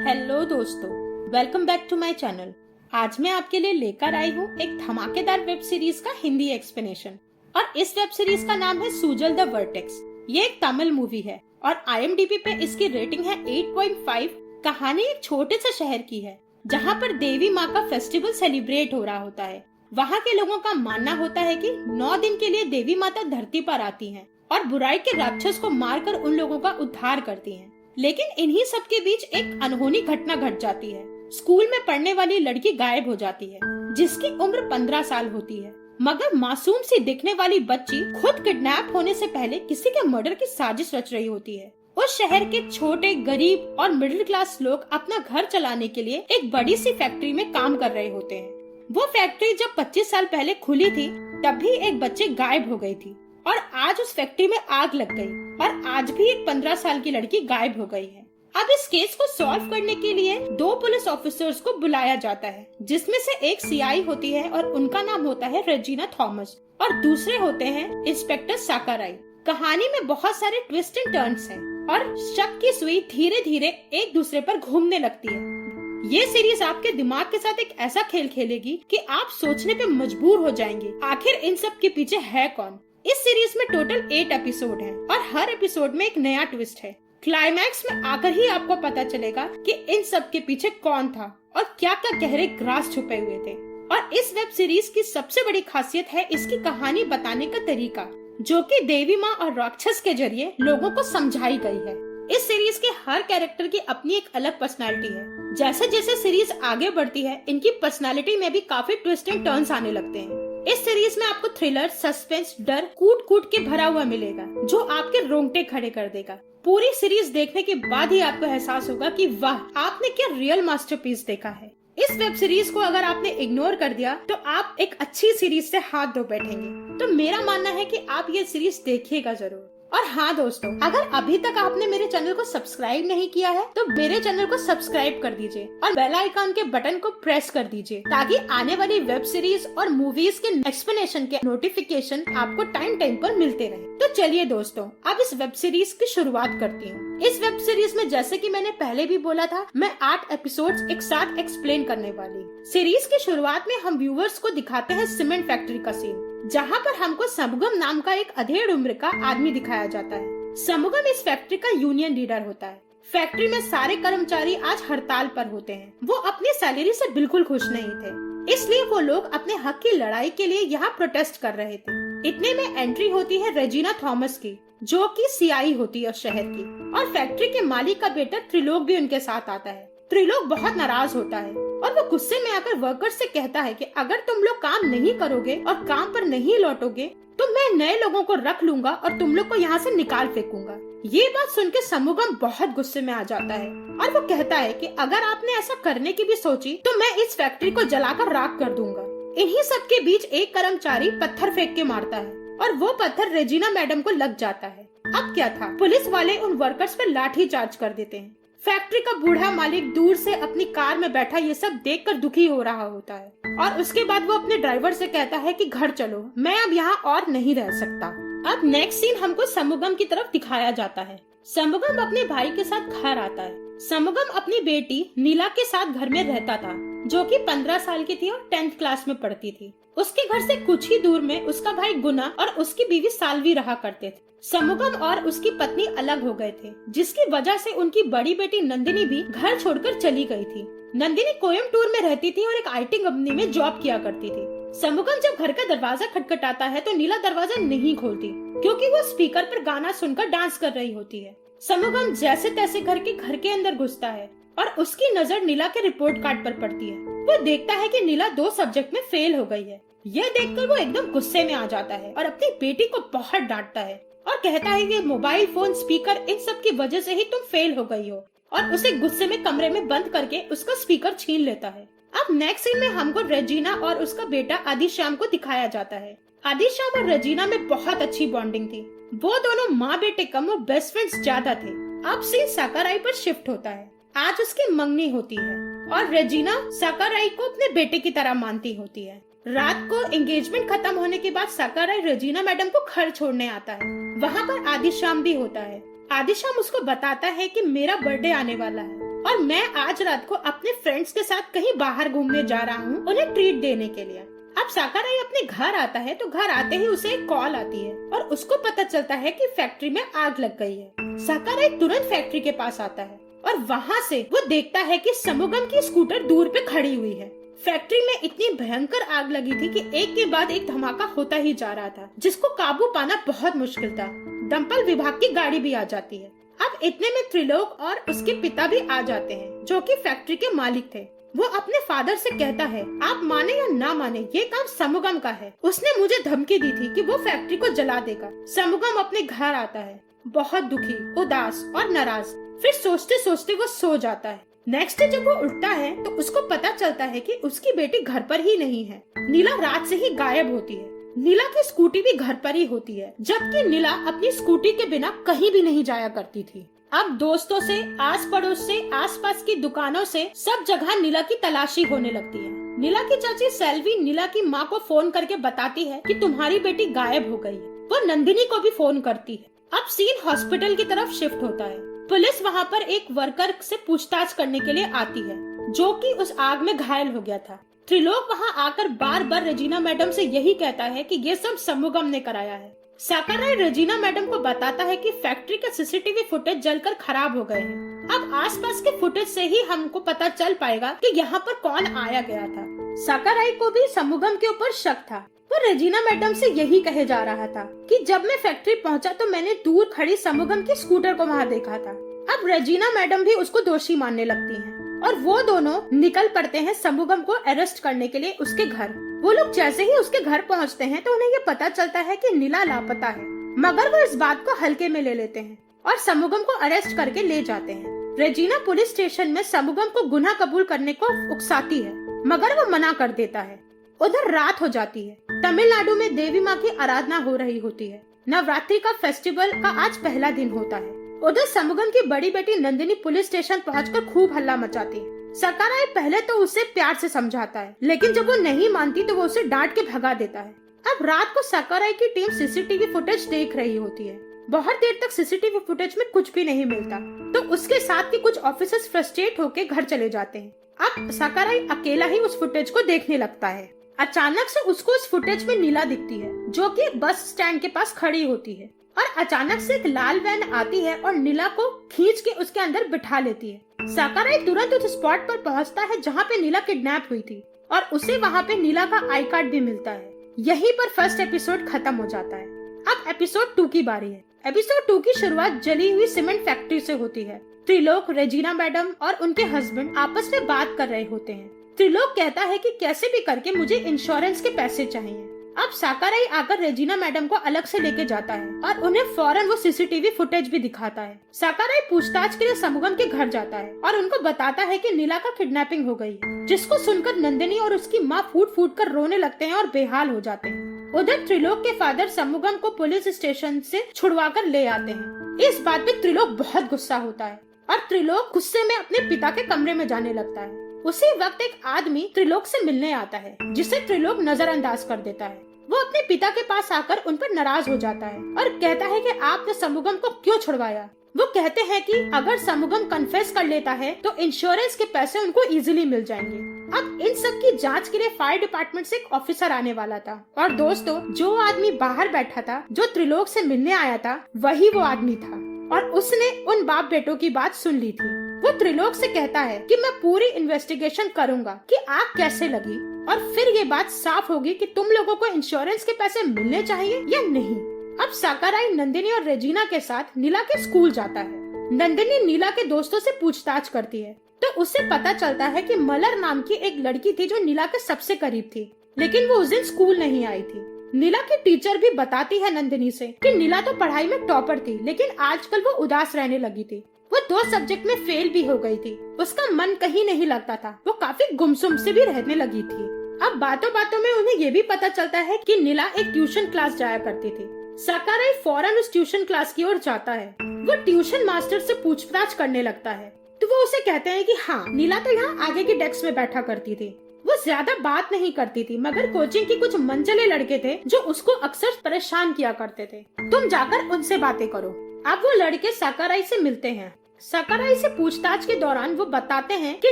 Hello दोस्तों, welcome back to my channel. आज मैं आपके लिए लेकर आई हूँ एक धमाकेदार वेब सीरीज का हिंदी एक्सप्लेनेशन। और इस वेब सीरीज का नाम है सूजल द वर्टेक्स। ये एक तमिल मूवी है और IMDb पे इसकी रेटिंग है 8.5। कहानी एक छोटे से शहर की है जहाँ पर देवी माँ का फेस्टिवल सेलिब्रेट हो रहा होता है। वहाँ के लोगों का मानना होता है कि 9 दिन के लिए देवी माता धरती पर आती हैं और बुराई के राक्षस को मारकर उन लोगों का उद्धार करती हैं। लेकिन इन्हीं सब के बीच एक अनहोनी घटना घट जाती है। स्कूल में पढ़ने वाली लड़की गायब हो जाती है जिसकी उम्र 15 साल होती है, मगर मासूम सी दिखने वाली बच्ची खुद किडनैप होने से पहले किसी के मर्डर की साजिश रच रही होती है। उस शहर के छोटे, गरीब और मिडिल क्लास लोग अपना घर चलाने के लिए एक बड़ी सी फैक्ट्री में काम कर रहे होते हैं। वो फैक्ट्री जब 25 साल पहले खुली थी तब भी एक बच्ची गायब हो गई थी और आज उस फैक्ट्री में आग लग गई और आज भी एक 15 साल की लड़की गायब हो गई है। अब इस केस को सॉल्व करने के लिए 2 पुलिस ऑफिसर्स को बुलाया जाता है, जिसमें से एक CI होती है और उनका नाम होता है रेजिना थॉमस और दूसरे होते हैं इंस्पेक्टर साकाराई। कहानी में बहुत सारे ट्विस्ट एंड टर्न्स हैं और शक की सुई धीरे धीरे एक दूसरे पर घूमने लगती है। ये सीरीज आपके दिमाग के साथ एक ऐसा खेल खेलेगी कि आप सोचने पे मजबूर हो जाएंगे आखिर इन सब के पीछे है कौन। इस सीरीज में टोटल 8 एपिसोड हैं और हर एपिसोड में एक नया ट्विस्ट है। क्लाइमैक्स में आकर ही आपको पता चलेगा कि इन सब के पीछे कौन था और क्या क्या गहरे राज छुपे हुए थे। और इस वेब सीरीज की सबसे बड़ी खासियत है इसकी कहानी बताने का तरीका, जो कि देवी माँ और राक्षस के जरिए लोगों को समझाई गई है। इस सीरीज के हर कैरेक्टर की अपनी एक अलग पर्सनालिटी है। जैसे जैसे सीरीज आगे बढ़ती है इनकी पर्सनालिटी में भी काफी ट्विस्ट एंड टर्न्स आने लगते हैं। इस सीरीज में आपको थ्रिलर, सस्पेंस, डर कूट कूट के भरा हुआ मिलेगा जो आपके रोंगटे खड़े कर देगा। पूरी सीरीज देखने के बाद ही आपको एहसास होगा कि वाह, आपने क्या रियल मास्टरपीस देखा है। इस वेब सीरीज को अगर आपने इग्नोर कर दिया तो आप एक अच्छी सीरीज से हाथ धो बैठेंगे। तो मेरा मानना है कि आप ये सीरीज देखिएगा जरूर। और हाँ दोस्तों, अगर अभी तक आपने मेरे चैनल को सब्सक्राइब नहीं किया है तो मेरे चैनल को सब्सक्राइब कर दीजिए और बेल आइकन के बटन को प्रेस कर दीजिए ताकि आने वाली वेब सीरीज और मूवीज के एक्सप्लेनेशन के नोटिफिकेशन आपको टाइम पर मिलते रहे। तो चलिए दोस्तों, अब इस वेब सीरीज की शुरुआत करती हूँ। इस वेब सीरीज में जैसे कि मैंने पहले भी बोला था, मैं 8 एपिसोड्स एक साथ एक्सप्लेन करने वाली। सीरीज की शुरुआत में हम व्यूअर्स को दिखाते हैं सीमेंट फैक्ट्री का सीन, जहाँ पर हमको समुगम नाम का एक अधेड़ उम्र का आदमी दिखाया जाता है। समुगम इस फैक्ट्री का यूनियन लीडर होता है। फैक्ट्री में सारे कर्मचारी आज हड़ताल पर होते हैं। वो अपनी सैलरी से बिल्कुल खुश नहीं थे, इसलिए वो लोग अपने हक की लड़ाई के लिए यहाँ प्रोटेस्ट कर रहे थे। इतने में एंट्री होती है रेजिना थॉमस की, जो कि CI होती है शहर की, और फैक्ट्री के मालिक का बेटा त्रिलोक भी उनके साथ आता है। त्रिलोक बहुत नाराज होता है और वो गुस्से में आकर वर्कर्स से कहता है कि अगर तुम लोग काम नहीं करोगे और काम पर नहीं लौटोगे तो मैं नए लोगों को रख लूंगा और तुम लोग को यहाँ से निकाल फेंकूंगा। ये बात सुन के समुगम बहुत गुस्से में आ जाता है और वो कहता है कि अगर आपने ऐसा करने की भी सोची तो मैं इस फैक्ट्री को जलाकर राख कर दूंगा। इन्हीं सब के बीच एक कर्मचारी पत्थर फेंक के मारता है और वो पत्थर रेजिना मैडम को लग जाता है। अब क्या था, पुलिस वाले उन वर्कर्स पर लाठी चार्ज कर देते हैं। फैक्ट्री का बूढ़ा मालिक दूर से अपनी कार में बैठा ये सब देखकर दुखी हो रहा होता है और उसके बाद वो अपने ड्राइवर से कहता है कि घर चलो, मैं अब यहाँ और नहीं रह सकता। अब नेक्स्ट सीन हमको समुगम की तरफ दिखाया जाता है। समुगम अपने भाई के साथ घर आता है। समुगम अपनी बेटी नीला के साथ घर में रहता था, जो कि 15 साल की थी और 10th क्लास में पढ़ती थी। उसके घर से कुछ ही दूर में उसका भाई गुना और उसकी बीवी सालवी रहा करते थे। समुगम और उसकी पत्नी अलग हो गए थे, जिसकी वजह से उनकी बड़ी बेटी नंदिनी भी घर छोड़कर चली गई थी। नंदिनी कोयम्बटूर में रहती थी और एक IT कंपनी में जॉब किया करती थी। समुगम जब घर का दरवाजा खटखटाता है तो नीला दरवाजा नहीं खोलती, क्योंकि वो स्पीकर पर गाना सुनकर डांस कर रही होती है। समुगम जैसे तैसे करके घर के अंदर घुसता है और उसकी नजर नीला के रिपोर्ट कार्ड पर पड़ती है। वो देखता है कि नीला 2 सब्जेक्ट में फेल हो गई है। यह देखकर वो एकदम गुस्से में आ जाता है और अपनी बेटी को बहुत डांटता है और कहता है कि मोबाइल फोन, स्पीकर, इन सब की वजह से ही तुम फेल हो गई हो, और उसे गुस्से में कमरे में बंद करके उसका स्पीकर छीन लेता है। अब नेक्स्ट सीन में हमको रेजिना और उसका बेटा आदिश्याम को दिखाया जाता है। आदिश्याम और रेजिना में बहुत अच्छी बॉन्डिंग थी। वो दोनों माँ बेटे कम और बेस्ट फ्रेंड्स ज्यादा थे। अब सीन साकाराई पर शिफ्ट होता है। आज उसकी मंगनी होती है और रेजिना साकाराई को अपने बेटे की तरह मानती होती है। रात को एंगेजमेंट खत्म होने के बाद साकाराई रेजिना मैडम को घर छोड़ने आता है। वहाँ पर आदिश्याम भी होता है। आदिश्याम उसको बताता है कि मेरा बर्थडे आने वाला है और मैं आज रात को अपने फ्रेंड्स के साथ कहीं बाहर घूमने जा रहा हूँ उन्हें ट्रीट देने के लिए। अब साकाराई अपने घर आता है तो घर आते ही उसे एक कॉल आती है और उसको पता चलता है कि फैक्ट्री में आग लग गई है। साकाराई तुरंत फैक्ट्री के पास आता है और वहाँ से वो देखता है कि समुगम की स्कूटर दूर पे खड़ी हुई है। फैक्ट्री में इतनी भयंकर आग लगी थी कि एक के बाद एक धमाका होता ही जा रहा था, जिसको काबू पाना बहुत मुश्किल था। दमकल विभाग की गाड़ी भी आ जाती है। अब इतने में त्रिलोक और उसके पिता भी आ जाते हैं, जो कि फैक्ट्री के मालिक थे। वो अपने फादर से कहता है, आप माने या ना माने ये काम समुगम का है। उसने मुझे धमकी दी थी कि वो फैक्ट्री को जला देगा। समुगम अपने घर आता है, बहुत दुखी, उदास और नाराज। फिर सोचते सोचते वो सो जाता है। नेक्स्ट डे जब वो उठता है तो उसको पता चलता है कि उसकी बेटी घर पर ही नहीं है। नीला रात से ही गायब होती है। नीला की स्कूटी भी घर पर ही होती है, जबकि नीला अपनी स्कूटी के बिना कहीं भी नहीं जाया करती थी। अब दोस्तों से, आस पड़ोस से, आसपास की दुकानों से सब जगह नीला की तलाशी होने लगती है। नीला की चाची सेल्वी नीला की माँ को फोन करके बताती है कि तुम्हारी बेटी गायब हो गई है। वो नंदिनी को भी फोन करती है। अब सीन हॉस्पिटल की तरफ शिफ्ट होता है। पुलिस वहाँ पर एक वर्कर से पूछताछ करने के लिए आती है, जो कि उस आग में घायल हो गया था। त्रिलोक वहाँ आकर बार बार रेजिना मैडम से यही कहता है कि ये सब समुगम ने कराया है। साकाराई रेजिना मैडम को बताता है कि फैक्ट्री का सीसीटीवी फुटेज जलकर खराब हो गए हैं। अब आसपास के फुटेज से ही हमको पता चल पाएगा कि यहाँ पर कौन आया गया था। साकाराई को भी समुगम के ऊपर शक था। वो रेजिना मैडम से यही कहे जा रहा था कि जब मैं फैक्ट्री पहुंचा तो मैंने दूर खड़ी समुगम की स्कूटर को वहां देखा था। अब रेजिना मैडम भी उसको दोषी मानने लगती हैं और वो दोनों निकल पड़ते हैं समुगम को अरेस्ट करने के लिए उसके घर। वो लोग जैसे ही उसके घर पहुंचते हैं तो उन्हें ये पता चलता है कि नीला लापता है, मगर वो इस बात को हल्के में ले लेते हैं और समुगम को अरेस्ट करके ले जाते हैं। रेजिना पुलिस स्टेशन में समुगम को गुनाह कबूल करने को उकसाती है, मगर वो मना कर देता है। उधर रात हो जाती है। तमिलनाडु में देवी माँ की आराधना हो रही होती है। नवरात्रि का फेस्टिवल का आज पहला दिन होता है। उधर समुगम की बड़ी बेटी नंदिनी पुलिस स्टेशन पहुंचकर खूब हल्ला मचाती है। साकाराई पहले तो उसे प्यार से समझाता है, लेकिन जब वो नहीं मानती तो वो उसे डांट के भगा देता है। अब रात को साकाराई की टीम सीसीटीवी फुटेज देख रही होती है। बहुत देर तक सीसीटीवी फुटेज में कुछ भी नहीं मिलता, तो उसके साथ के कुछ ऑफिसर्स फ्रस्ट्रेट होकर घर चले जाते हैं। अब साकाराई अकेला ही उस फुटेज को देखने लगता है। अचानक से उसको इस फुटेज में नीला दिखती है, जो कि बस स्टैंड के पास खड़ी होती है, और अचानक से एक लाल वैन आती है और नीला को खींच के उसके अंदर बिठा लेती है। साकाराई तुरंत उस स्पॉट पर पहुंचता है जहां पे नीला किडनैप हुई थी और उसे वहां पे नीला का आई कार्ड भी मिलता है। यहीं पर फर्स्ट एपिसोड खत्म हो जाता है। अब एपिसोड 2 की बारी है। एपिसोड 2 की शुरुआत जली हुई सीमेंट फैक्ट्री से होती है। त्रिलोक, रेजिना मैडम और उनके हस्बैंड आपस में बात कर रहे होते हैं। त्रिलोक कहता है कि कैसे भी करके मुझे इंश्योरेंस के पैसे चाहिए। अब साकाराई आकर रेजिना मैडम को अलग से लेके जाता है और उन्हें फौरन वो सीसीटीवी फुटेज भी दिखाता है। साकाराई पूछताछ के लिए समुगम के घर जाता है और उनको बताता है कि नीला का किडनैपिंग हो गई है, जिसको सुनकर नंदिनी और उसकी माँ फूट फूट कर रोने लगते हैं और बेहाल हो जाते हैं। उधर त्रिलोक के फादर समुगम को पुलिस स्टेशन से छुड़वा कर ले आते हैं। इस बात पे त्रिलोक बहुत गुस्सा होता है और त्रिलोक गुस्से में अपने पिता के कमरे में जाने लगता है। उसी वक्त एक आदमी त्रिलोक से मिलने आता है, जिसे त्रिलोक नजरअंदाज कर देता है। वो अपने पिता के पास आकर उन पर नाराज हो जाता है और कहता है कि आपने समुगम को क्यों छुड़वाया। वो कहते हैं कि अगर समुगम कन्फेस कर लेता है तो इंश्योरेंस के पैसे उनको इजीली मिल जाएंगे। अब इन सब की जांच के लिए फायर डिपार्टमेंट से एक ऑफिसर आने वाला था और दोस्तों, जो आदमी बाहर बैठा था, जो त्रिलोक से मिलने आया था, वही वो आदमी था और उसने उन बाप बेटों की बात सुन ली थी। वो त्रिलोक से कहता है कि मैं पूरी इन्वेस्टिगेशन करूंगा कि आग कैसे लगी और फिर ये बात साफ होगी कि तुम लोगों को इंश्योरेंस के पैसे मिलने चाहिए या नहीं। अब साकाराई नंदिनी और रेजिना के साथ नीला के स्कूल जाता है। नंदिनी नीला के दोस्तों से पूछताछ करती है तो उससे पता चलता है कि मलर नाम की एक लड़की थी जो नीला के सबसे करीब थी, लेकिन वो उस दिन स्कूल नहीं आई थी। नीला की टीचर भी बताती है नंदिनी से कि नीला तो पढ़ाई में टॉपर थी, लेकिन आजकल वो उदास रहने लगी थी। वो 2 सब्जेक्ट में फेल भी हो गई थी। उसका मन कहीं नहीं लगता था। वो काफी गुमसुम से भी रहने लगी थी। अब बातों बातों में उन्हें ये भी पता चलता है कि नीला एक ट्यूशन क्लास जाया करती थी। साकाराई फौरन उस ट्यूशन क्लास की ओर जाता है। वो ट्यूशन मास्टर से पूछताछ करने लगता है तो वो उसे कहते हैं कि हाँ, नीला तो यहाँ आगे की डेस्क में बैठा करती थी। वो ज्यादा बात नहीं करती थी, मगर कोचिंग के कुछ मनचले लड़के थे जो उसको अक्सर परेशान किया करते थे। तुम जाकर उनसे बातें करो। अब वो लड़के साकाराई से मिलते हैं सकाराई से पूछताछ के दौरान वो बताते हैं कि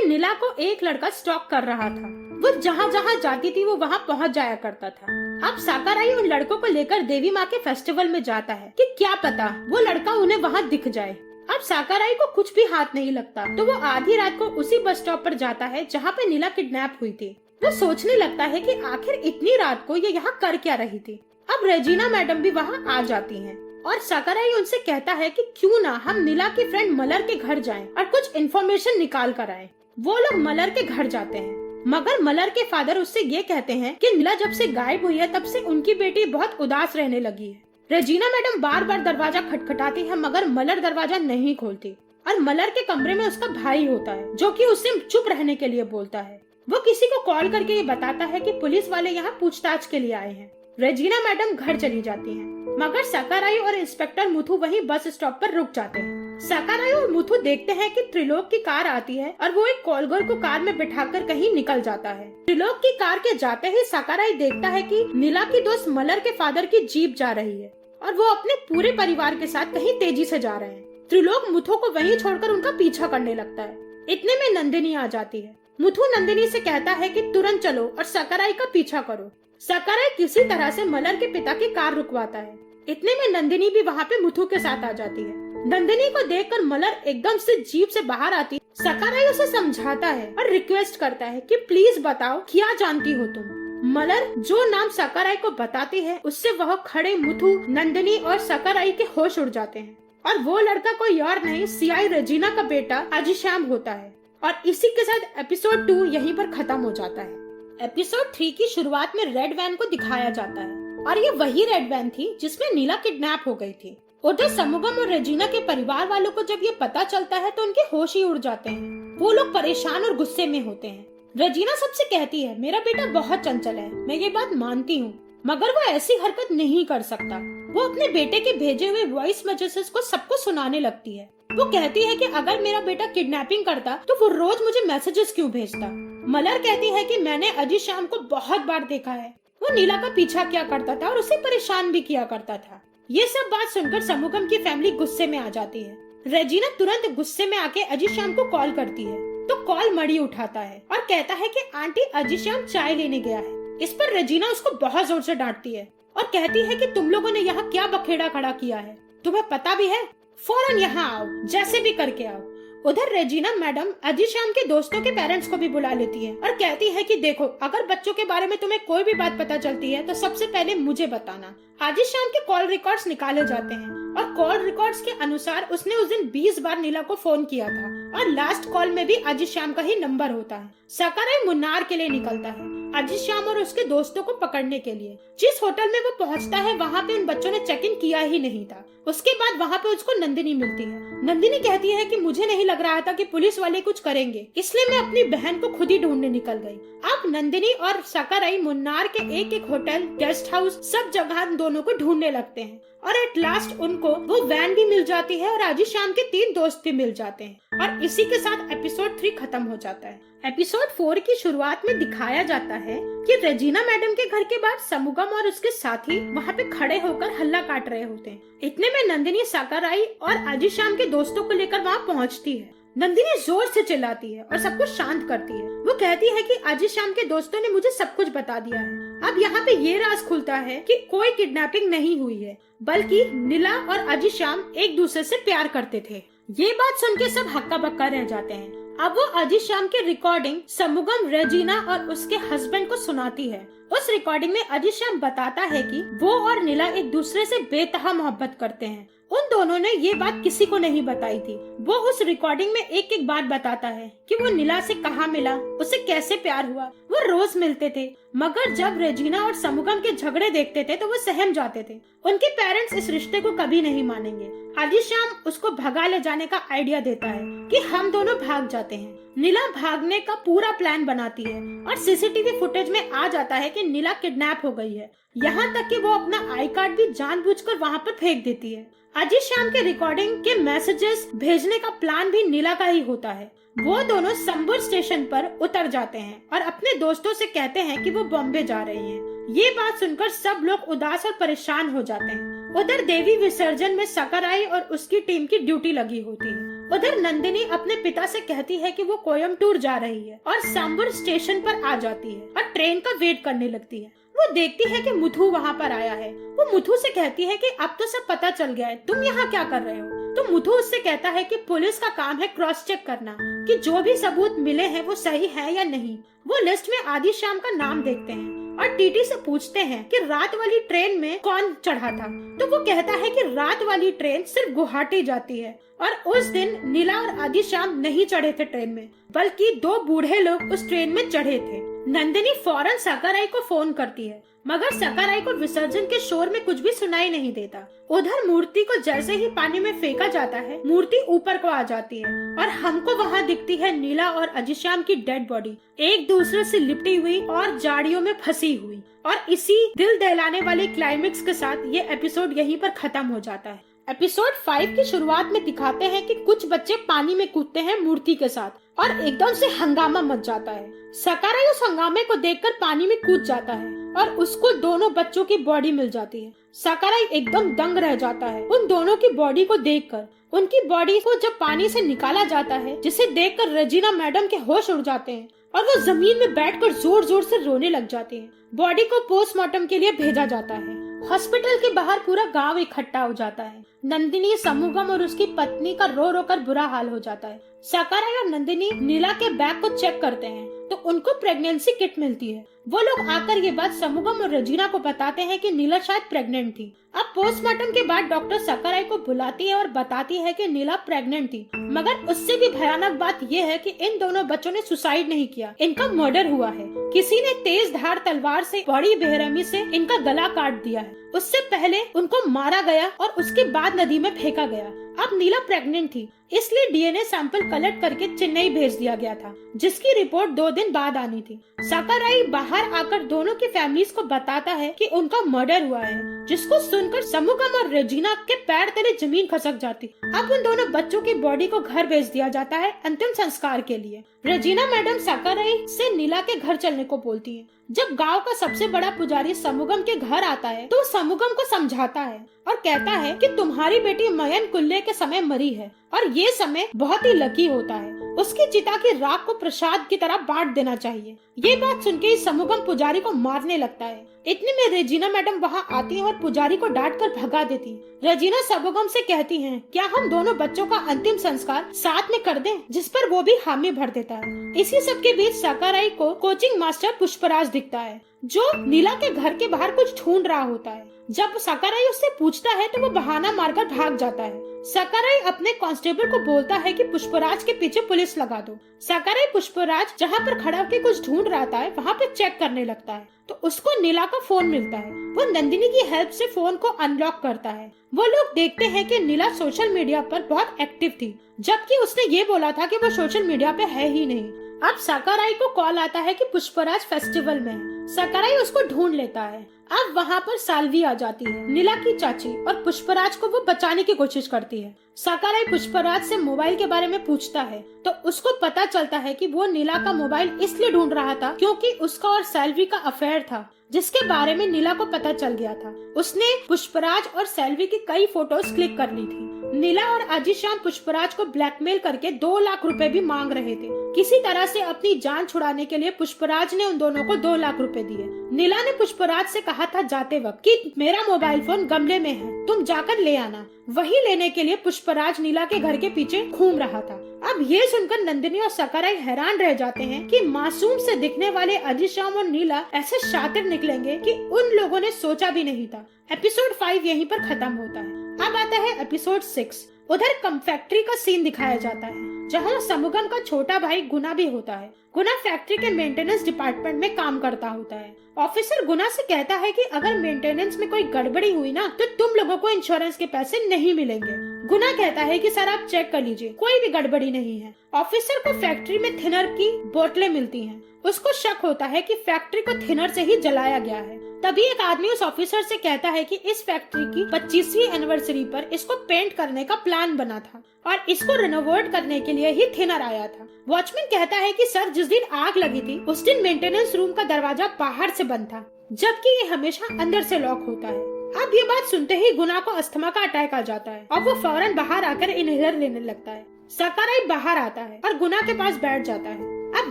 नीला को एक लड़का स्टॉक कर रहा था। वो जहाँ जहाँ जाती थी वो वहाँ पहुँच जाया करता था। अब सकाराई उन लड़कों को लेकर देवी माँ के फेस्टिवल में जाता है कि क्या पता वो लड़का उन्हें वहाँ दिख जाए। अब सकाराई को कुछ भी हाथ नहीं लगता, तो वो आधी रात को उसी बस स्टॉप पर जाता है जहाँ पे नीला किडनैप हुई थी। वो सोचने लगता है कि आखिर इतनी रात को ये यहाँ कर क्या रही थी। अब रेजिना मैडम भी वहाँ आ जाती हैं और सकाराई उनसे कहता है कि क्यों ना हम नीला की फ्रेंड मलर के घर जाएं और कुछ इन्फॉर्मेशन निकाल कर आए। वो लोग मलर के घर जाते हैं, मगर मलर के फादर उससे ये कहते हैं कि नीला जब से गायब हुई है तब से उनकी बेटी बहुत उदास रहने लगी है। रेजिना मैडम बार बार दरवाजा खटखटाती है, मगर मलर दरवाजा नहीं खोलती और मलर के कमरे में उसका भाई होता है जो कि उससे चुप रहने के लिए बोलता है। वो किसी को कॉल करके ये बताता है कि पुलिस वाले यहाँ पूछताछ के लिए आए हैं। रेजिना मैडम घर चली जाती हैं, मगर सकाराई और इंस्पेक्टर मुथु वहीं बस स्टॉप पर रुक जाते हैं। सकाराई और मुथु देखते हैं कि त्रिलोक की कार आती है और वो एक कॉलगर्ल को कार में बिठाकर कहीं निकल जाता है। त्रिलोक की कार के जाते ही सकाराई देखता है कि नीला की दोस्त मलर के फादर की जीप जा रही है और वो अपने पूरे परिवार के साथ कहीं तेजी से जा रहे हैं। त्रिलोक मुथु को वहीं छोड़कर उनका पीछा करने लगता है। इतने में नंदिनी आ जाती है। मुथु नंदिनी से कहता है कि तुरंत चलो और सकाराई का पीछा करो। सकाराई किसी तरह से मलर के पिता की कार रुकवाता है। इतने में नंदिनी भी वहाँ पे मुथु के साथ आ जाती है। नंदिनी को देखकर मलर एकदम से जीप से बाहर आती। सकाराई उसे समझाता है और रिक्वेस्ट करता है कि प्लीज बताओ क्या जानती हो तुम। मलर जो नाम सकाराई को बताती है उससे वह खड़े मुथु, नंदिनी और सकाराई के होश उड़ जाते हैं और वो लड़का कोई और नहीं सीआई रेजिना का बेटा अजीश्याम होता है। और इसी के साथ एपिसोड 2 यहीं पर खत्म हो जाता है। एपिसोड 3 की शुरुआत में रेड वैन को दिखाया जाता है और ये वही रेड वैन थी जिसमें नीला किडनैप हो गई थी। उधर समुगम और रेजिना के परिवार वालों को जब ये पता चलता है तो उनके होश ही उड़ जाते हैं। वो लोग परेशान और गुस्से में होते हैं। रेजिना सबसे कहती है मेरा बेटा बहुत चंचल है, मैं ये बात मानती हूँ, मगर वो ऐसी हरकत नहीं कर सकता। वो अपने बेटे के भेजे हुए वॉइस मैसेजेस को सबको सुनाने लगती है। वो कहती है कि अगर मेरा बेटा किडनैपिंग करता तो वो रोज मुझे मैसेजेस क्यों भेजता। मलर कहती है कि मैंने अजीश्याम को बहुत बार देखा है, वो नीला का पीछा किया करता था और उसे परेशान भी किया करता था। ये सब बात सुनकर समुगम की फैमिली गुस्से में आ जाती है। रेजिना तुरंत गुस्से में आके अजीश्याम को कॉल करती है तो कॉल मणि उठाता है और कहता है कि आंटी अजीश्याम चाय लेने गया है। इस पर रेजिना उसको बहुत जोर से डांटती है और कहती है कि तुम लोगों ने यहाँ क्या बखेड़ा खड़ा किया है, तुम्हें पता भी है, फौरन यहाँ आओ, जैसे भी करके आओ। उधर रेजिना मैडम अजीश्याम के दोस्तों के पेरेंट्स को भी बुला लेती है और कहती है कि देखो अगर बच्चों के बारे में तुम्हें कोई भी बात पता चलती है तो सबसे पहले मुझे बताना। अजीश्याम के कॉल रिकॉर्ड्स निकाले जाते हैं और कॉल रिकॉर्ड्स के अनुसार उसने उस दिन 20 बार नीला को फोन किया था और लास्ट कॉल में भी अजीश्याम का ही नंबर होता है। सकाराई मुन्नार के लिए निकलता है अजीश्याम और उसके दोस्तों को पकड़ने के लिए। जिस होटल में वो पहुंचता है वहाँ पे उन बच्चों ने चेक इन किया ही नहीं था। उसके बाद वहाँ पे उसको नंदिनी मिलती है। नंदिनी कहती है कि मुझे नहीं लग रहा था कि पुलिस वाले कुछ करेंगे, इसलिए मैं अपनी बहन को खुद ही ढूंढने निकल गई। अब नंदिनी और सकाराई मुन्नार के एक एक होटल, गेस्ट हाउस, सब जगह दोनों को ढूंढने लगते हैं और एट लास्ट उनको वो वैन भी मिल जाती है और अजीश्याम के 3 दोस्त भी मिल जाते हैं और इसी के साथ एपिसोड 3 खत्म हो जाता है। एपिसोड 4 की शुरुआत में दिखाया जाता है कि रेजिना मैडम के घर के बाहर समुगम और उसके साथी वहाँ पे खड़े होकर हल्ला काट रहे होते हैं। इतने में नंदिनी सकाराई और अजीश्याम के दोस्तों को लेकर वहाँ पहुँचती है। नंदिनी जोर से चिल्लाती है और सबको शांत करती है। वो कहती है कि अजीश्याम के दोस्तों ने मुझे सब कुछ बता दिया है। अब यहाँ पे ये राज खुलता है कि कोई किडनैपिंग नहीं हुई है, बल्कि नीला और अजीश्याम एक दूसरे से प्यार करते थे। ये बात सुन के सब हक्का बक्का रह जाते हैं। अब वो अजीश्याम की रिकॉर्डिंग समुगम, रेजिना और उसके हस्बैंड को सुनाती है। उस रिकॉर्डिंग में अजीश्याम बताता है कि वो और नीला एक दूसरे से बेतहा मोहब्बत करते हैं। उन दोनों ने ये बात किसी को नहीं बताई थी। वो उस रिकॉर्डिंग में एक एक बात बताता है कि वो नीला से कहाँ मिला, उसे कैसे प्यार हुआ। वो रोज मिलते थे, मगर जब रेजिना और समुगम के झगड़े देखते थे तो वो सहम जाते थे। उनके पेरेंट्स इस रिश्ते को कभी नहीं मानेंगे। अजीश्याम उसको भगा ले जाने का आइडिया देता है कि हम दोनों भाग जाते हैं। नीला भागने का पूरा प्लान बनाती है और सीसीटीवी फुटेज में आ जाता है कि नीला किडनैप हो गई है। यहाँ तक कि वो अपना आई कार्ड भी जानबूझकर वहाँ पर फेंक देती है। अजीश्याम के रिकॉर्डिंग के मैसेजेस भेजने का प्लान भी नीला का ही होता है। वो दोनों संबुर स्टेशन पर उतर जाते हैं और अपने दोस्तों से कहते हैं कि वो बॉम्बे जा रही हैं। ये बात सुनकर सब लोग उदास और परेशान हो जाते हैं। उधर देवी विसर्जन में सकाराई और उसकी टीम की ड्यूटी लगी होती है उधर नंदिनी अपने पिता से कहती है कि वो कोयम्बटूर जा रही है और सांबर स्टेशन पर आ जाती है और ट्रेन का वेट करने लगती है। वो देखती है कि मुथु वहाँ पर आया है। वो मुथु से कहती है कि अब तो सब पता चल गया है, तुम यहाँ क्या कर रहे हो। तो मुथु उससे कहता है कि पुलिस का काम है क्रॉस चेक करना कि जो भी सबूत मिले हैं वो सही है या नहीं। वो लिस्ट में आदि श्याम का नाम देखते हैं और टीटी से पूछते हैं कि रात वाली ट्रेन में कौन चढ़ा था। तो वो कहता है कि रात वाली ट्रेन सिर्फ गुवाहाटी जाती है और उस दिन नीला और आदि श्याम नहीं चढ़े थे ट्रेन में, बल्कि 2 बूढ़े लोग उस ट्रेन में चढ़े थे। नंदिनी फौरन सकाराई को फोन करती है, मगर सकाराई को विसर्जन के शोर में कुछ भी सुनाई नहीं देता। उधर मूर्ति को जैसे ही पानी में फेंका जाता है, मूर्ति ऊपर को आ जाती है और हमको वहाँ दिखती है नीला और अजिश्याम की डेड बॉडी एक दूसरे से लिपटी हुई और जाड़ियों में फंसी हुई। और इसी दिल दहलाने वाले क्लाइमेक्स के साथ ये एपिसोड यहीं पर खत्म हो जाता है। एपिसोड 5 की शुरुआत में दिखाते हैं कि कुछ बच्चे पानी में कूदते हैं मूर्ति के साथ और एकदम से हंगामा मच जाता है। सकाराई उस हंगामे को देखकर पानी में कूद जाता है और उसको दोनों बच्चों की बॉडी मिल जाती है। सकाराई एकदम दंग रह जाता है उन दोनों की बॉडी को देखकर। उनकी बॉडी को जब पानी से निकाला जाता है, जिसे देखकर रेजिना मैडम के होश उड़ जाते हैं और वो जमीन में बैठकर जोर जोर से रोने लग जाती है। बॉडी को पोस्टमार्टम के लिए भेजा जाता है। हॉस्पिटल के बाहर पूरा गांव इकट्ठा हो जाता है। नंदिनी, समूगम और उसकी पत्नी का रो रो कर बुरा हाल हो जाता है। सकाराई और नंदिनी नीला के बैग को चेक करते हैं तो उनको प्रेगनेंसी किट मिलती है। वो लोग आकर ये बात समूगम और रेजिना को बताते हैं कि नीला शायद प्रेग्नेंट थी। अब पोस्टमार्टम के बाद डॉक्टर सकाराई को बुलाती है और बताती है कि नीला प्रेग्नेंट थी, मगर उससे भी भयानक बात यह है कि इन दोनों बच्चों ने सुसाइड नहीं किया, इनका मर्डर हुआ है। किसी ने तेज धार तलवार से बड़ी बेरहमी से इनका गला काट दिया है। उससे पहले उनको मारा गया और उसके बाद नदी में फेंका गया। अब नीला प्रेग्नेंट थी, इसलिए डीएनए सैंपल कलेक्ट करके चेन्नई भेज दिया गया था, जिसकी रिपोर्ट 2 दिन बाद आनी थी। सकाराई बाहर आकर दोनों की फैमिलीज को बताता है कि उनका मर्डर हुआ है, जिसको सुनकर समूगम और रेजिना के पैर तले जमीन खसक जाती। अब उन दोनों बच्चों की बॉडी को घर भेज दिया जाता है अंतिम संस्कार के लिए। रेजिना मैडम सकाराई से नीला के घर चलने को बोलती है। जब गांव का सबसे बड़ा पुजारी समूगम के घर आता है तो समूगम को समझाता है और कहता है कि तुम्हारी बेटी मयन कुल्ले के समय मरी है और ये समय बहुत ही लकी होता है। उसकी चिता की राख को प्रसाद की तरह बांट देना चाहिए। ये बात सुनके ही समूगम पुजारी को मारने लगता है। इतने में रेजिना मैडम वहाँ आती है और पुजारी को डांट कर भगा देती। रेजिना समूगम से कहती हैं, क्या हम दोनों बच्चों का अंतिम संस्कार साथ में कर दें, जिस पर वो भी हामी भर देता है। इसी सब के बीच सकाराई को कोचिंग मास्टर पुष्पराज दिखता है, जो नीला के घर के बाहर कुछ ढूंढ रहा होता है। जब सकाराई उससे पूछता है तो वो बहाना मारकर भाग जाता है। सकाराई अपने कांस्टेबल को बोलता है कि पुष्पराज के पीछे पुलिस लगा दो। सकाराई पुष्पराज जहाँ पर खड़ा होकर कुछ ढूंढ रहा था वहाँ पे चेक करने लगता है तो उसको नीला का फोन मिलता है। वो नंदिनी की हेल्प से फोन को अनलॉक करता है। वो लोग देखते हैं कि नीला सोशल मीडिया पर बहुत एक्टिव थी, जबकि उसने ये बोला था कि वो सोशल मीडिया पे है ही नहीं। अब सकाराई को कॉल आता है कि पुष्पराज फेस्टिवल में है। सकाराई उसको ढूंढ लेता है। अब वहाँ पर साल्वी आ जाती है, नीला की चाची, और पुष्पराज को वो बचाने की कोशिश करती है। सकाराई पुष्पराज से मोबाइल के बारे में पूछता है तो उसको पता चलता है कि वो नीला का मोबाइल इसलिए ढूंढ रहा था क्योंकि उसका और सैल्वी का अफेयर था, जिसके बारे में नीला को पता चल गया था। उसने पुष्पराज और सैल्वी की कई फोटोज क्लिक कर ली थी। नीला और अजिश्याम पुष्पराज को ब्लैकमेल करके 2 लाख रुपए भी मांग रहे थे। किसी तरह से अपनी जान छुड़ाने के लिए पुष्पराज ने उन दोनों को 2 लाख रुपए दिए। नीला ने पुष्पराज से कहा था जाते वक्त कि मेरा मोबाइल फोन गमले में है, तुम जाकर ले आना। वही लेने के लिए पुष्पराज नीला के घर के पीछे घूम रहा था। अब ये सुनकर नंदिनी और सकाराई हैरान रह जाते हैं कि मासूम से दिखने वाले अजिश्याम और नीला ऐसे शातिर निकलेंगे कि उन लोगों ने सोचा भी नहीं था। एपिसोड 5 यहीं पर खत्म होता है। अब आता है एपिसोड 6। उधर फैक्ट्री का सीन दिखाया जाता है, जहाँ समूगम का छोटा भाई गुना भी होता है। गुना फैक्ट्री के मेंटेनेंस डिपार्टमेंट में काम करता होता है। ऑफिसर गुना से कहता है कि अगर मेंटेनेंस में कोई गड़बड़ी हुई ना तो तुम लोगों को इंश्योरेंस के पैसे नहीं मिलेंगे। गुना कहता है कि सर आप चेक कर लीजिए, कोई भी गड़बड़ी नहीं है। ऑफिसर को फैक्ट्री में थिनर की बोतलें मिलती हैं। उसको शक होता है कि फैक्ट्री को थिनर से ही जलाया गया है। तभी एक आदमी उस ऑफिसर से कहता है कि इस फैक्ट्री की 25वीं एनिवर्सरी पर इसको पेंट करने का प्लान बना था और इसको रिनोवेट करने के लिए ही थिनर आया था। वॉचमैन कहता है कि सर जिस दिन आग लगी थी उस दिन मेंटेनेंस रूम का दरवाजा बाहर से बंद था, जबकि ये हमेशा अंदर से लॉक होता है। अब ये बात सुनते ही गुना को अस्थमा का अटैक आ जाता है और वो फौरन बाहर आकर इनहेलर लेने लगता है। सकाराई बाहर आता है और गुना के पास बैठ जाता है। अब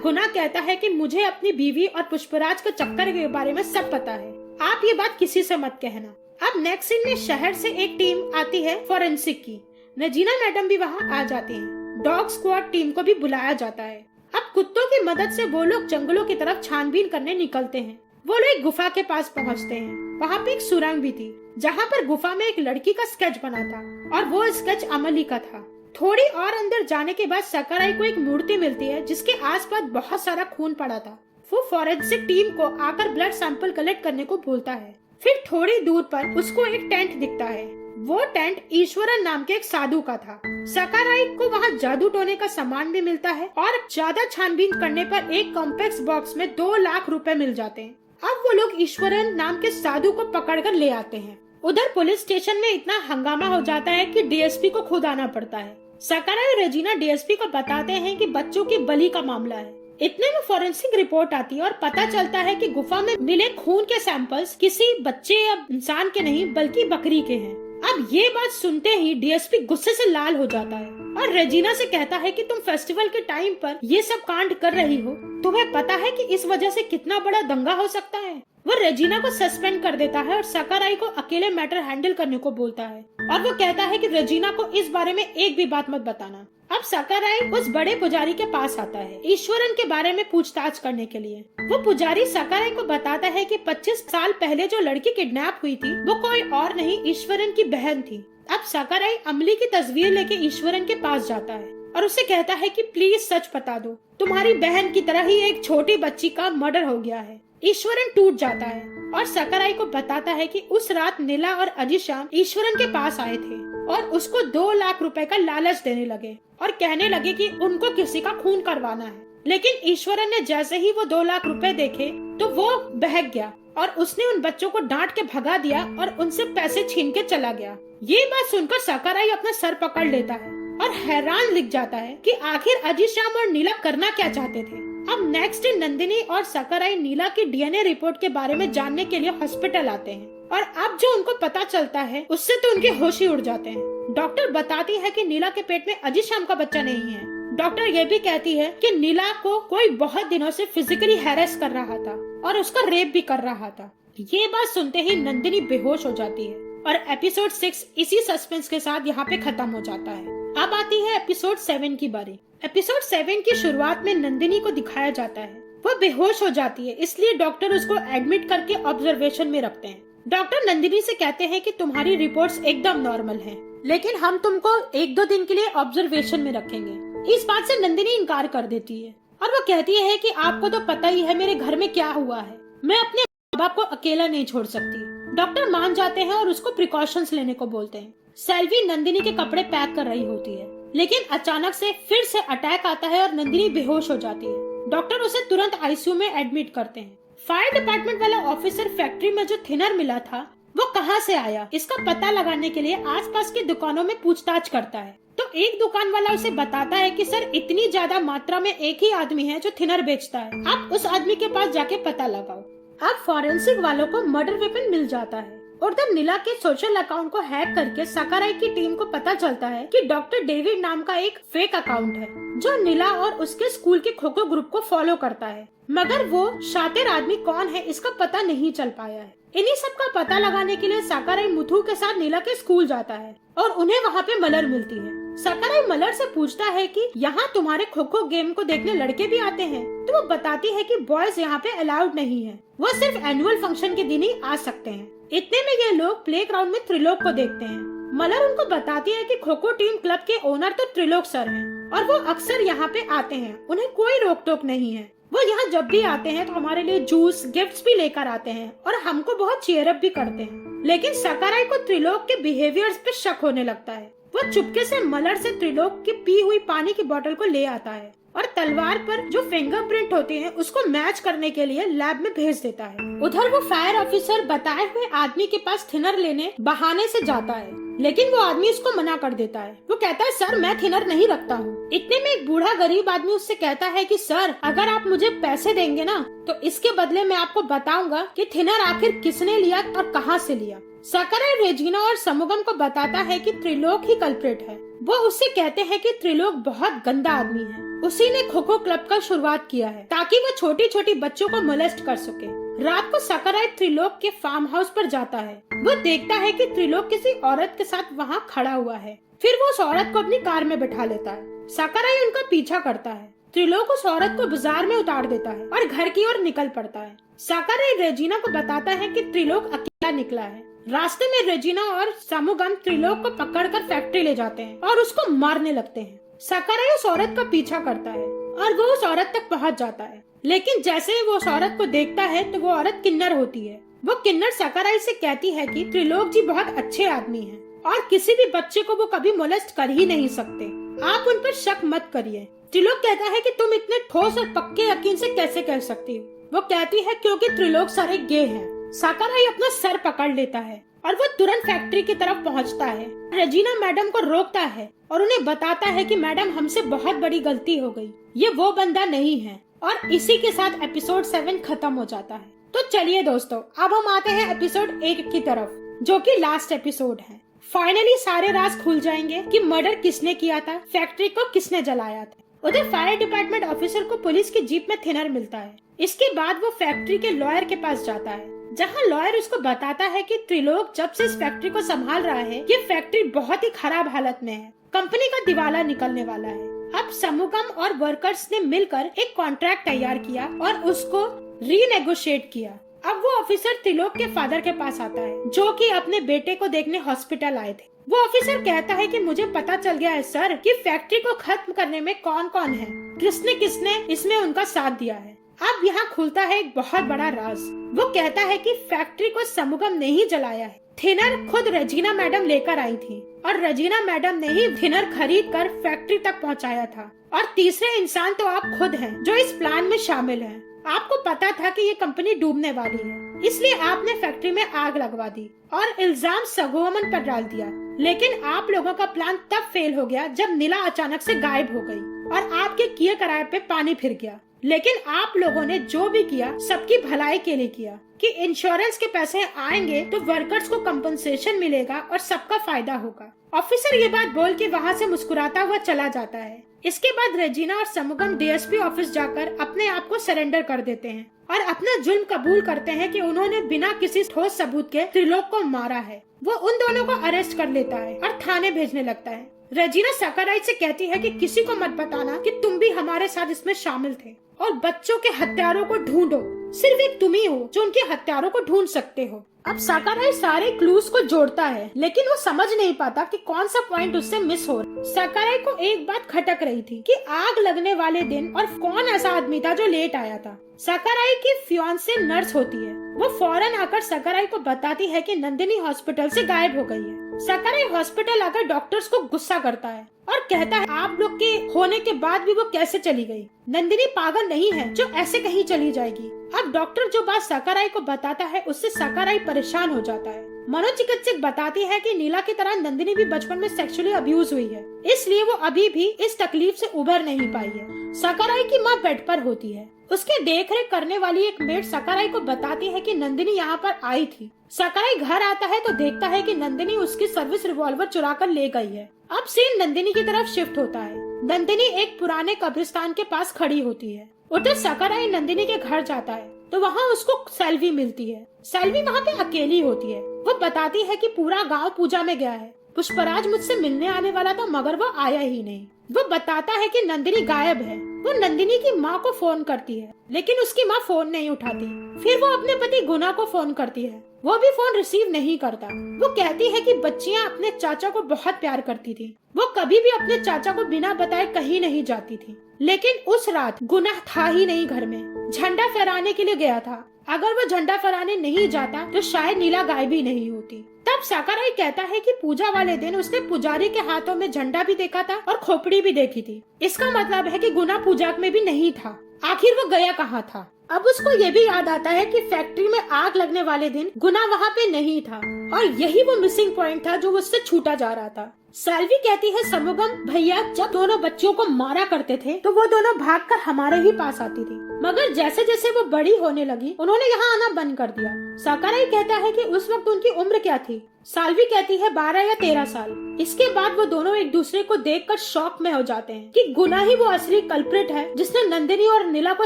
गुना कहता है कि मुझे अपनी बीवी और पुष्पराज के चक्कर के बारे में सब पता है, आप ये बात किसी से मत कहना। अब नेक्स्ट सीन में शहर से एक टीम आती है फॉरेंसिक की। नजीना मैडम भी वहाँ आ जाती हैं। डॉग स्क्वाड टीम को भी बुलाया जाता है। अब कुत्तों की मदद से वो लोग जंगलों की तरफ छानबीन करने निकलते हैं। वो लोग एक गुफा के पास पहुँचते हैं। वहाँ पे एक सुरंग भी थी जहाँ पर गुफा में एक लड़की का स्केच बना था और वो स्केच अमली का था। थोड़ी और अंदर जाने के बाद सकाराई को एक मूर्ति मिलती है जिसके आसपास बहुत सारा खून पड़ा था। वो फॉरेंसिक टीम को आकर ब्लड सैंपल कलेक्ट करने को बोलता है। फिर थोड़ी दूर पर उसको एक टेंट दिखता है। वो टेंट ईश्वरन नाम के एक साधु का था। सकाराई को वहाँ जादू टोने का सामान भी मिलता है और ज्यादा छानबीन करने पर एक कॉम्प्लेक्स बॉक्स में 2 लाख रुपए मिल जाते हैं। अब वो लोग ईश्वरन नाम के साधु को पकड़कर ले आते हैं। उधर पुलिस स्टेशन में इतना हंगामा हो जाता है कि डीएसपी को खुद आना पड़ता है। सकाराई और रेजिना डीएसपी को बताते हैं कि बच्चों की बलि का मामला है। इतने में फॉरेंसिक रिपोर्ट आती है और पता चलता है कि गुफा में मिले खून के सैंपल्स किसी बच्चे या इंसान के नहीं बल्कि बकरी के हैं। अब ये बात सुनते ही डीएसपी गुस्से से लाल हो जाता है और रेजिना से कहता है कि तुम फेस्टिवल के टाइम पर ये सब कांड कर रही हो, तुम्हें पता है कि इस वजह से कितना बड़ा दंगा हो सकता है। वो रेजिना को सस्पेंड कर देता है और सकाराई को अकेले मैटर हैंडल करने को बोलता है और वो कहता है कि रेजिना को इस बारे में एक भी बात मत बताना। अब सकाराई उस बड़े पुजारी के पास आता है ईश्वरन के बारे में पूछताछ करने के लिए। वो पुजारी सकाराई को बताता है कि 25 साल पहले जो लड़की किडनैप हुई थी वो कोई और नहीं ईश्वरन की बहन थी। अब सकाराई अमली की तस्वीर लेके ईश्वरन के पास जाता है और उसे कहता है कि प्लीज सच बता दो, तुम्हारी बहन की तरह ही एक छोटी बच्ची का मर्डर हो गया है। ईश्वरन टूट जाता है और सकाराई को बताता है कि उस रात नीला और अजीशाम ईश्वरन के पास आए थे और उसको 2 लाख रुपए का लालच देने लगे और कहने लगे कि उनको किसी का खून करवाना है। लेकिन ईश्वरन ने जैसे ही वो 2 लाख रुपए देखे तो वो बहक गया और उसने उन बच्चों को डांट के भगा दिया और उनसे पैसे छीन के चला गया। ये बात सुनकर सकाराई अपना सर पकड़ लेता है और हैरान लिख जाता है कि आखिर अजीशाम और नीला करना क्या चाहते थे। अब नेक्स्ट डे नंदिनी और सकाराई नीला की डीएनए रिपोर्ट के बारे में जानने के लिए हॉस्पिटल आते हैं और अब जो उनको पता चलता है उससे तो उनके होश ही उड़ जाते हैं। डॉक्टर बताती है कि नीला के पेट में अजीशाम का बच्चा नहीं है। डॉक्टर ये भी कहती है कि नीला को कोई बहुत दिनों से फिजिकली हैरेस कर रहा था और उसका रेप भी कर रहा था। ये बात सुनते ही नंदिनी बेहोश हो जाती है और एपिसोड 6 इसी सस्पेंस के साथ यहाँ पे खत्म हो जाता है। अब आती है एपिसोड 7 की बारी। एपिसोड 7 की शुरुआत में नंदिनी को दिखाया जाता है वो बेहोश हो जाती है, इसलिए डॉक्टर उसको एडमिट करके ऑब्जर्वेशन में रखते हैं। डॉक्टर नंदिनी से कहते हैं कि तुम्हारी रिपोर्ट्स एकदम नॉर्मल हैं, लेकिन हम तुमको 1-2 दिन के लिए ऑब्जर्वेशन में रखेंगे। इस बात से नंदिनी इनकार कर देती है और वो कहती है कि आपको तो पता ही है मेरे घर में क्या हुआ है, मैं अपने माँ बाप को अकेला नहीं छोड़ सकती। डॉक्टर मान जाते हैं और उसको प्रिकॉशंस लेने को बोलते हैं। सेल्वी नंदिनी के कपड़े पैक कर रही होती है, लेकिन अचानक से फिर से अटैक आता है और नंदिनी बेहोश हो जाती है। डॉक्टर उसे तुरंत आईसीयू में एडमिट करते हैं। फायर डिपार्टमेंट वाला ऑफिसर फैक्ट्री में जो थिनर मिला था वो कहाँ से आया, इसका पता लगाने के लिए आसपास की दुकानों में पूछताछ करता है। तो एक दुकान वाला उसे बताता है कि सर इतनी ज्यादा मात्रा में एक ही आदमी है जो थिनर बेचता है, आप उस आदमी के पास जाके पता लगाओ। अब फॉरेंसिक वालों को मर्डर वेपन मिल जाता है और तब नीला के सोशल अकाउंट को हैक करके सकाराई की टीम को पता चलता है कि डॉक्टर डेविड नाम का एक फेक अकाउंट है जो नीला और उसके स्कूल के खो खो ग्रुप को फॉलो करता है, मगर वो शातिर आदमी कौन है इसका पता नहीं चल पाया है। इन्हीं सब का पता लगाने के लिए सकाराई मुथु के साथ नीला के स्कूल जाता है और उन्हें वहाँ पे मलर मिलती है। सकाराई मलर से पूछता है कि यहाँ तुम्हारे खो खो गेम को देखने लड़के भी आते हैं, तो वो बताती है कि बॉयज यहाँ पे अलाउड नहीं है, वो सिर्फ एनुअल फंक्शन के दिन ही आ सकते हैं। इतने में ये लोग प्लेग्राउंड में त्रिलोक को देखते हैं। मलर उनको बताती है कि खो खो टीम क्लब के ओनर तो त्रिलोक सर हैं और वो अक्सर यहाँ पे आते हैं, उन्हें कोई रोक टोक नहीं है। वो यहाँ जब भी आते हैं तो हमारे लिए जूस गिफ्ट्स भी लेकर आते हैं और हमको बहुत चीयर अप भी करते हैं। लेकिन सकाराई को त्रिलोक के बिहेवियर्स पे शक होने लगता है। वो चुपके से मलर से त्रिलोक की पी हुई पानी की बोतल को ले आता है और तलवार पर जो फिंगरप्रिंट होते हैं उसको मैच करने के लिए लैब में भेज देता है। उधर वो फायर ऑफिसर बताए हुए आदमी के पास थिनर लेने बहाने से जाता है, लेकिन वो आदमी उसको मना कर देता है। वो कहता है सर मैं थिनर नहीं रखता हूँ। इतने में एक बूढ़ा गरीब आदमी उससे कहता है कि सर अगर आप मुझे पैसे देंगे ना तो इसके बदले मैं आपको बताऊंगा कि थिनर आखिर किसने लिया और कहाँ से लिया। सकाराई रेजिना और समुगम को बताता है कि त्रिलोक ही कल्प्रिट है। वो उससे कहते हैं कि त्रिलोक बहुत गंदा आदमी है। उसी ने खो खो क्लब का शुरुआत किया है ताकि वो छोटी छोटी बच्चों को मोलेस्ट कर सके। रात को सकाराई त्रिलोक के फार्म हाउस पर जाता है। वो देखता है कि त्रिलोक किसी औरत के साथ वहाँ खड़ा हुआ है। फिर वो उस औरत को अपनी कार में बैठा लेता है। सकाराई उनका पीछा करता है। त्रिलोक उस औरत को बाजार में उतार देता है और घर की ओर निकल पड़ता है। सकाराई रेजिना को बताता है कि त्रिलोक अकेला निकला है। रास्ते में रेजिना और सामुगम त्रिलोक को पकड़कर फैक्ट्री ले जाते हैं और उसको मारने लगते हैं। सकाराई उस औरत का पीछा करता है और वो उस औरत तक पहुंच जाता है, लेकिन जैसे ही वो उस औरत को देखता है तो वो औरत किन्नर होती है। वो किन्नर सकाराई से कहती है कि त्रिलोक जी बहुत अच्छे आदमी हैं और किसी भी बच्चे को वो कभी मोलेस्ट कर ही नहीं सकते। आप उन पर शक मत करिए। त्रिलोक कहता है कि तुम इतने ठोस और पक्के यकीन से कैसे कह सकती हो। वो कहती है क्योंकि त्रिलोक सारे गे हैं। सकाराई अपना सर पकड़ लेता है और वो तुरंत फैक्ट्री की तरफ पहुंचता है। रेजिना मैडम को रोकता है और उन्हें बताता है कि मैडम हमसे बहुत बड़ी गलती हो गई, ये वो बंदा नहीं है। और इसी के साथ एपिसोड 7 खत्म हो जाता है। तो चलिए दोस्तों, अब हम आते हैं एपिसोड 1 की तरफ, जो कि लास्ट एपिसोड है। फाइनली सारे राज खुल जाएंगे कि मर्डर किसने किया था, फैक्ट्री को किसने जलाया था। उधर फायर डिपार्टमेंट ऑफिसर को पुलिस की जीप में थिनर मिलता है। इसके बाद वो फैक्ट्री के लॉयर के पास जाता है, जहां लॉयर उसको बताता है कि त्रिलोक जब से इस फैक्ट्री को संभाल रहा है, ये फैक्ट्री बहुत ही खराब हालत में है, कंपनी का दिवाला निकलने वाला है। अब समुगम और वर्कर्स ने मिलकर एक कॉन्ट्रैक्ट तैयार किया और उसको रीनेगोशिएट किया। अब वो ऑफिसर त्रिलोक के फादर के पास आता है, जो कि अपने बेटे को देखने हॉस्पिटल आए थे। वो ऑफिसर कहता है कि मुझे पता चल गया है सर कि फैक्ट्री को खत्म करने में कौन कौन है, किसने किसने इसमें उनका साथ दिया है। अब यहाँ खुलता है एक बहुत बड़ा राज। वो कहता है कि फैक्ट्री को समुगम ने ही जलाया है। थिनर खुद रेजिना मैडम लेकर आई थी और रेजिना मैडम ने ही थिनर खरीद कर फैक्ट्री तक पहुँचाया था। और तीसरे इंसान तो आप खुद हैं, जो इस प्लान में शामिल हैं। आपको पता था कि ये कंपनी डूबने वाली है, इसलिए आपने फैक्ट्री में आग लगवा दी और इल्जाम सगोमन पर डाल दिया। लेकिन आप लोगों का प्लान तब फेल हो गया जब नीला अचानक से गायब हो गई और आपके किए कराए पे पानी फिर गया। लेकिन आप लोगों ने जो भी किया सबकी भलाई के लिए किया कि इंश्योरेंस के पैसे आएंगे तो वर्कर्स को कंपनसेशन मिलेगा और सबका फायदा होगा। ऑफिसर ये बात बोल के वहाँ से मुस्कुराता हुआ चला जाता है। इसके बाद रेजिना और समुगम डीएसपी ऑफिस जाकर अपने आप को सरेंडर कर देते हैं और अपना जुर्म कबूल करते हैं कि उन्होंने बिना किसी ठोस सबूत के त्रिलोक को मारा है। वो उन दोनों को अरेस्ट कर लेता है और थाने भेजने लगता है। रेजिना सकाराई से कहती है कि किसी को मत बताना कि तुम भी हमारे साथ इसमें शामिल थे और बच्चों के हत्यारों को ढूंढो। सिर्फ एक तुम ही हो जो उनके हत्यारों को ढूंढ सकते हो। अब सकाराई सारे क्लूज को जोड़ता है, लेकिन वो समझ नहीं पाता कि कौन सा पॉइंट उससे मिस हो रहा है। सकाराई को एक बात खटक रही थी कि आग लगने वाले दिन और कौन ऐसा आदमी था जो लेट आया था। सकाराई की फियांसे नर्स होती है। वो फौरन आकर सकाराई को बताती है कि नंदिनी हॉस्पिटल से गायब हो गई है। सकाराई हॉस्पिटल आकर डॉक्टर्स को गुस्सा करता है और कहता है आप लोग के होने के बाद भी वो कैसे चली गई। नंदिनी पागल नहीं है जो ऐसे कहीं चली जाएगी। अब डॉक्टर जो बात सकाराई को बताता है उससे सकाराई परेशान हो जाता है। मनोचिकित्सक बताती है कि नीला की तरह नंदिनी भी बचपन में सेक्सुअली अब्यूज हुई है, इसलिए वो अभी भी इस तकलीफ से उभर नहीं पाई है। सकाराई की माँ बेड पर होती है। उसके देखरेख करने वाली एक मेड सकाराई को बताती है कि नंदिनी यहाँ पर आई थी। सकाराई घर आता है तो देखता है कि नंदिनी उसकी सर्विस रिवॉल्वर चुरा कर ले गई है। अब सीन नंदिनी की तरफ शिफ्ट होता है। नंदिनी एक पुराने कब्रिस्तान के पास खड़ी होती है। उधर सकाराई नंदिनी के घर जाता है तो वहाँ उसको सेल्वी मिलती है। सेल्वी वहाँ पे अकेली होती है। वो बताती है कि पूरा गांव पूजा में गया है। पुष्पराज मुझसे मिलने आने वाला था मगर वो आया ही नहीं। वो बताता है कि नंदिनी गायब है। वो नंदिनी की माँ को फोन करती है, लेकिन उसकी माँ फोन नहीं उठाती। फिर वो अपने पति गुना को फोन करती है, वो भी फोन रिसीव नहीं करता। वो कहती है कि बच्चियाँ अपने चाचा को बहुत प्यार करती थी। वो कभी भी अपने चाचा को बिना बताए कहीं नहीं जाती थी। लेकिन उस रात गुना था ही नहीं घर में, झंडा फहराने के लिए गया था। अगर वो झंडा फहराने नहीं जाता तो शायद नीला गायब भी नहीं होती। तब सकाराई कहता है कि पूजा वाले दिन उसने पुजारी के हाथों में झंडा भी देखा था और खोपड़ी भी देखी थी। इसका मतलब है कि गुना पूजा में भी नहीं था। आखिर वो गया कहाँ था? अब उसको ये भी याद आता है कि फैक्ट्री में आग लगने वाले दिन गुना वहाँ पे नहीं था और यही वो मिसिंग पॉइंट था जो उससे छूटा जा रहा था। सेल्वी कहती है समुगम भैया जब दोनों बच्चों को मारा करते थे तो वो दोनों भागकर हमारे ही पास आती थी, मगर जैसे जैसे वो बड़ी होने लगी उन्होंने यहाँ आना बंद कर दिया। साकुराई कहता है कि उस वक्त उनकी उम्र क्या थी। साल्वी कहती है 12 या 13 साल। इसके बाद वो दोनों एक दूसरे को देखकर शॉक में हो जाते हैं कि गुना ही वो असली कल्प्रिट है जिसने नंदिनी और नीला को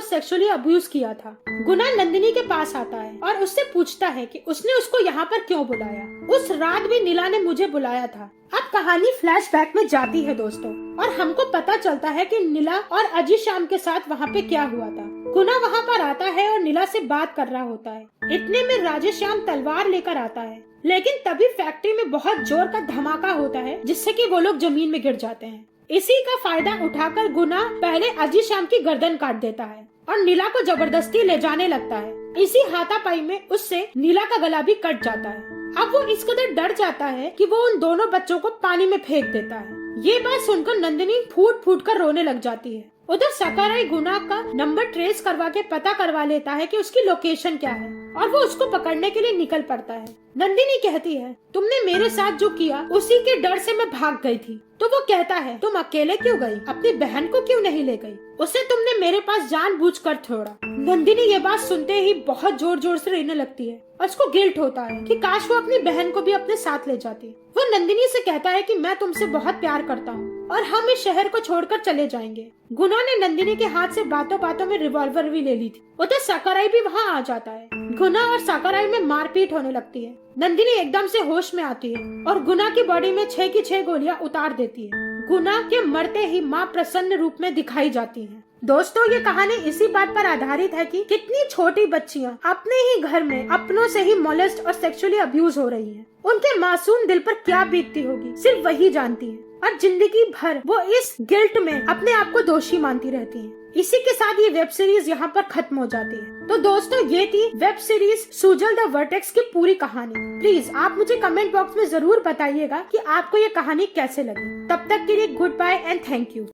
सेक्सुअली अब्यूज किया था। गुना नंदिनी के पास आता है और उससे पूछता है कि उसने उसको यहाँ पर क्यों बुलाया। उस रात भी नीला ने मुझे बुलाया था। अब कहानी फ्लैशबैक में जाती है दोस्तों, और हमको पता चलता है कि नीला और अजी श्याम के साथ वहाँ पे क्या हुआ था। गुना वहाँ पर आता है और नीला से बात कर रहा होता है। इतने में राजेश्याम तलवार लेकर आता है, लेकिन तभी फैक्ट्री में बहुत जोर का धमाका होता है जिससे कि वो लोग जमीन में गिर जाते हैं। इसी का फायदा उठाकर गुना पहले अजी श्याम की गर्दन काट देता है और नीला को जबरदस्ती ले जाने लगता है। इसी हाथापाई में उससे नीला का गला भी कट जाता है। अब वो इस कदर डर जाता है कि वो उन दोनों बच्चों को पानी में फेंक देता है। ये बात सुनकर नंदिनी फूट फूट कर रोने लग जाती है। उधर साकुराई गुना का नंबर ट्रेस करवा के पता करवा लेता है कि उसकी लोकेशन क्या है और वो उसको पकड़ने के लिए निकल पड़ता है। नंदिनी कहती है, तुमने मेरे साथ जो किया उसी के डर से मैं भाग गई थी। तो वो कहता है, तुम अकेले क्यों गई, अपनी बहन को क्यों नहीं ले गई, उसे तुमने मेरे पास जानबूझकर छोड़ा। नंदिनी ये बात सुनते ही बहुत जोर जोर से रोने लगती है और उसको गिल्ट होता है कि काश वो अपनी बहन को भी अपने साथ ले जाती। वो नंदिनी से कहता है कि मैं तुमसे बहुत प्यार करता हूँ और हम इस शहर को छोड़कर चले जाएंगे। गुना ने नंदिनी के हाथ से बातों बातों में रिवॉल्वर भी ले ली थी। उधर साकुराई भी वहाँ आ जाता है। गुना और साकुराई में मारपीट होने लगती है। नंदिनी एकदम से होश में आती है और गुना की बॉडी में 6 की 6 गोलियां उतार देती है। गुना के मरते ही माँ प्रसन्न रूप में दिखाई जाती है। दोस्तों, ये कहानी इसी बात पर आधारित है कि कितनी छोटी बच्चियां अपने ही घर में अपनों से ही मोलेस्ट और सेक्सुअली अब्यूज हो रही हैं। उनके मासूम दिल पर क्या बीतती होगी सिर्फ वही जानती है, और जिंदगी भर वो इस गिल्ट में अपने आप को दोषी मानती रहती हैं। इसी के साथ ये वेब सीरीज यहाँ पर खत्म हो जाती है। तो दोस्तों, ये थी web series Sujal the vertex की पूरी कहानी। प्लीज आप मुझे कमेंट बॉक्स में जरूर बताइएगा कि आपको ये कहानी कैसे लगी। तब तक के लिए goodbye and thank you.